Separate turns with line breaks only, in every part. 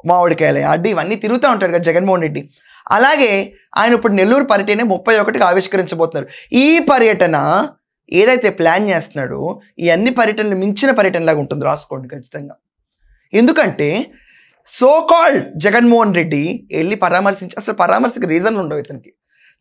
మామిడికాయల yard ఇవన్నీ తిరుగుతూ ఉంటాడు కదా జగన్మోహన్ రెడ్డి. అలాగే ఆయన ఇప్పుడు నెల్లూరు పర్యటన 31కి ఆవిష్కరించబోతున్నారు. ఈ పర్యటన ఏదైతే ప్లాన్ చేస్తున్నాడో ఈ అన్ని పర్యటనలు మించిన పర్యటనలాగా ఉంటుంది, రాసుకోండి ఖచ్చితంగా. ఎందుకంటే సో కాల్డ్ జగన్మోహన్ రెడ్డి వెళ్ళి పరామర్శించి, అసలు పరామర్శకు రీజన్లు ఉండవు ఇతనికి,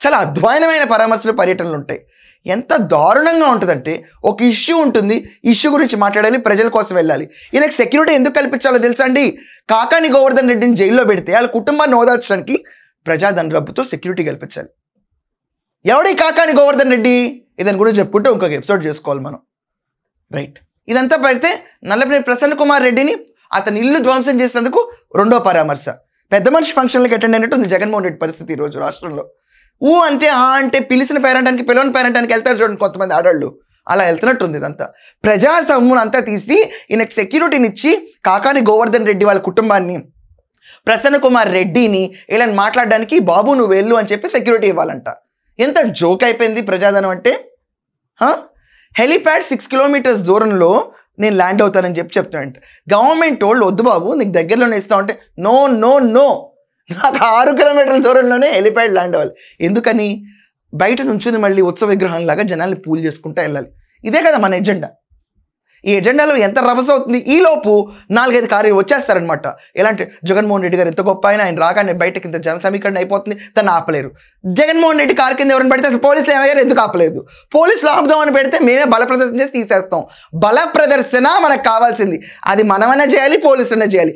చాలా అధ్వానమైన పరామర్శలు పర్యటనలు ఉంటాయి. ఎంత దారుణంగా ఉంటుందంటే ఒక ఇష్యూ ఉంటుంది, ఇష్యూ గురించి మాట్లాడాలి, ప్రజల కోసం వెళ్ళాలి. ఈయనకు సెక్యూరిటీ ఎందుకు కల్పించాలో తెలుసా అండి? కాకాని గోవర్ధన్ రెడ్డిని జైల్లో పెడితే వాళ్ళ కుటుంబాన్ని ఓదార్చడానికి ప్రజాధన డబ్బుతో సెక్యూరిటీ కల్పించాలి. ఎవడి కాకాని గోవర్ధన్ రెడ్డి? ఇదని గురించి చెప్పుకుంటే ఇంకొక ఎపిసోడ్ చేసుకోవాలి మనం, రైట్? ఇదంతా పెడితే నల్లపనేని ప్రసన్న కుమార్ రెడ్డిని అతని ఇల్లు ధ్వంసం చేసేందుకు రెండో పరామర్శ. పెద్ద మనిషి ఫంక్షన్లకు అటెండ్ అయినట్టు ఉంది జగన్మోహన్ రెడ్డి పరిస్థితి ఈరోజు రాష్ట్రంలో. అంటే అంటే పిలిచిన పేరంటానికి పిలవని పేరంటానికి వెళ్తారు చూడండి కొంతమంది ఆడవాళ్ళు, అలా వెళ్తున్నట్టుంది ఇదంతా. ప్రజా సొమ్మును అంతా తీసి ఈయనకు సెక్యూరిటీని ఇచ్చి కాకాని గోవర్ధన్ రెడ్డి వాళ్ళ కుటుంబాన్ని, ప్రసన్న కుమార్ రెడ్డిని ఇలా మాట్లాడడానికి బాబు నువ్వు వెళ్ళు అని చెప్పి సెక్యూరిటీ ఇవ్వాలంట. ఎంత జోక్ అయిపోయింది ప్రజాధనం అంటే. హెలిప్యాడ్ 6 కిలోమీటర్స్ దూరంలో నేను ల్యాండ్ అవుతానని చెప్తున్నానంట. గవర్నమెంట్ వాళ్ళు వద్దు బాబు నీకు దగ్గరలోనే ఇస్తాం అంటే నో నో నో, నాకు 6 కిలోమీటర్ల దూరంలోనే హెలిప్యాడ్ ల్యాండ్ అవ్వాలి. ఎందుకని? బయట నుంచి మళ్ళీ ఉత్సవ విగ్రహంలాగా జనాల్ని పూల్ చేసుకుంటూ వెళ్ళాలి. ఇదే కదా మన ఎజెండా. ఈ ఎజెండాలో ఎంత రభస అవుతుంది. ఈలోపు 4-5 కార్యాలు వచ్చేస్తారనమాట. ఎలాంటి జగన్మోహన్ రెడ్డి గారు ఎంత గొప్ప ఆయన రాగానే బయటకి ఇంత జన సమీకరణ అయిపోతుంది, తను ఆపలేరు. జగన్మోహన్ రెడ్డి కారు కింద ఎవరిని పెడితే అసలు పోలీసులు ఏమయ్యారు, ఎందుకు ఆపలేదు? పోలీసులు ఆపుదామని పెడితే మేమే బల ప్రదర్శన చేసి తీసేస్తాం. బల ప్రదర్శన మనకు కావాల్సింది, అది మనమైనా చేయాలి, పోలీసులైనా చేయాలి.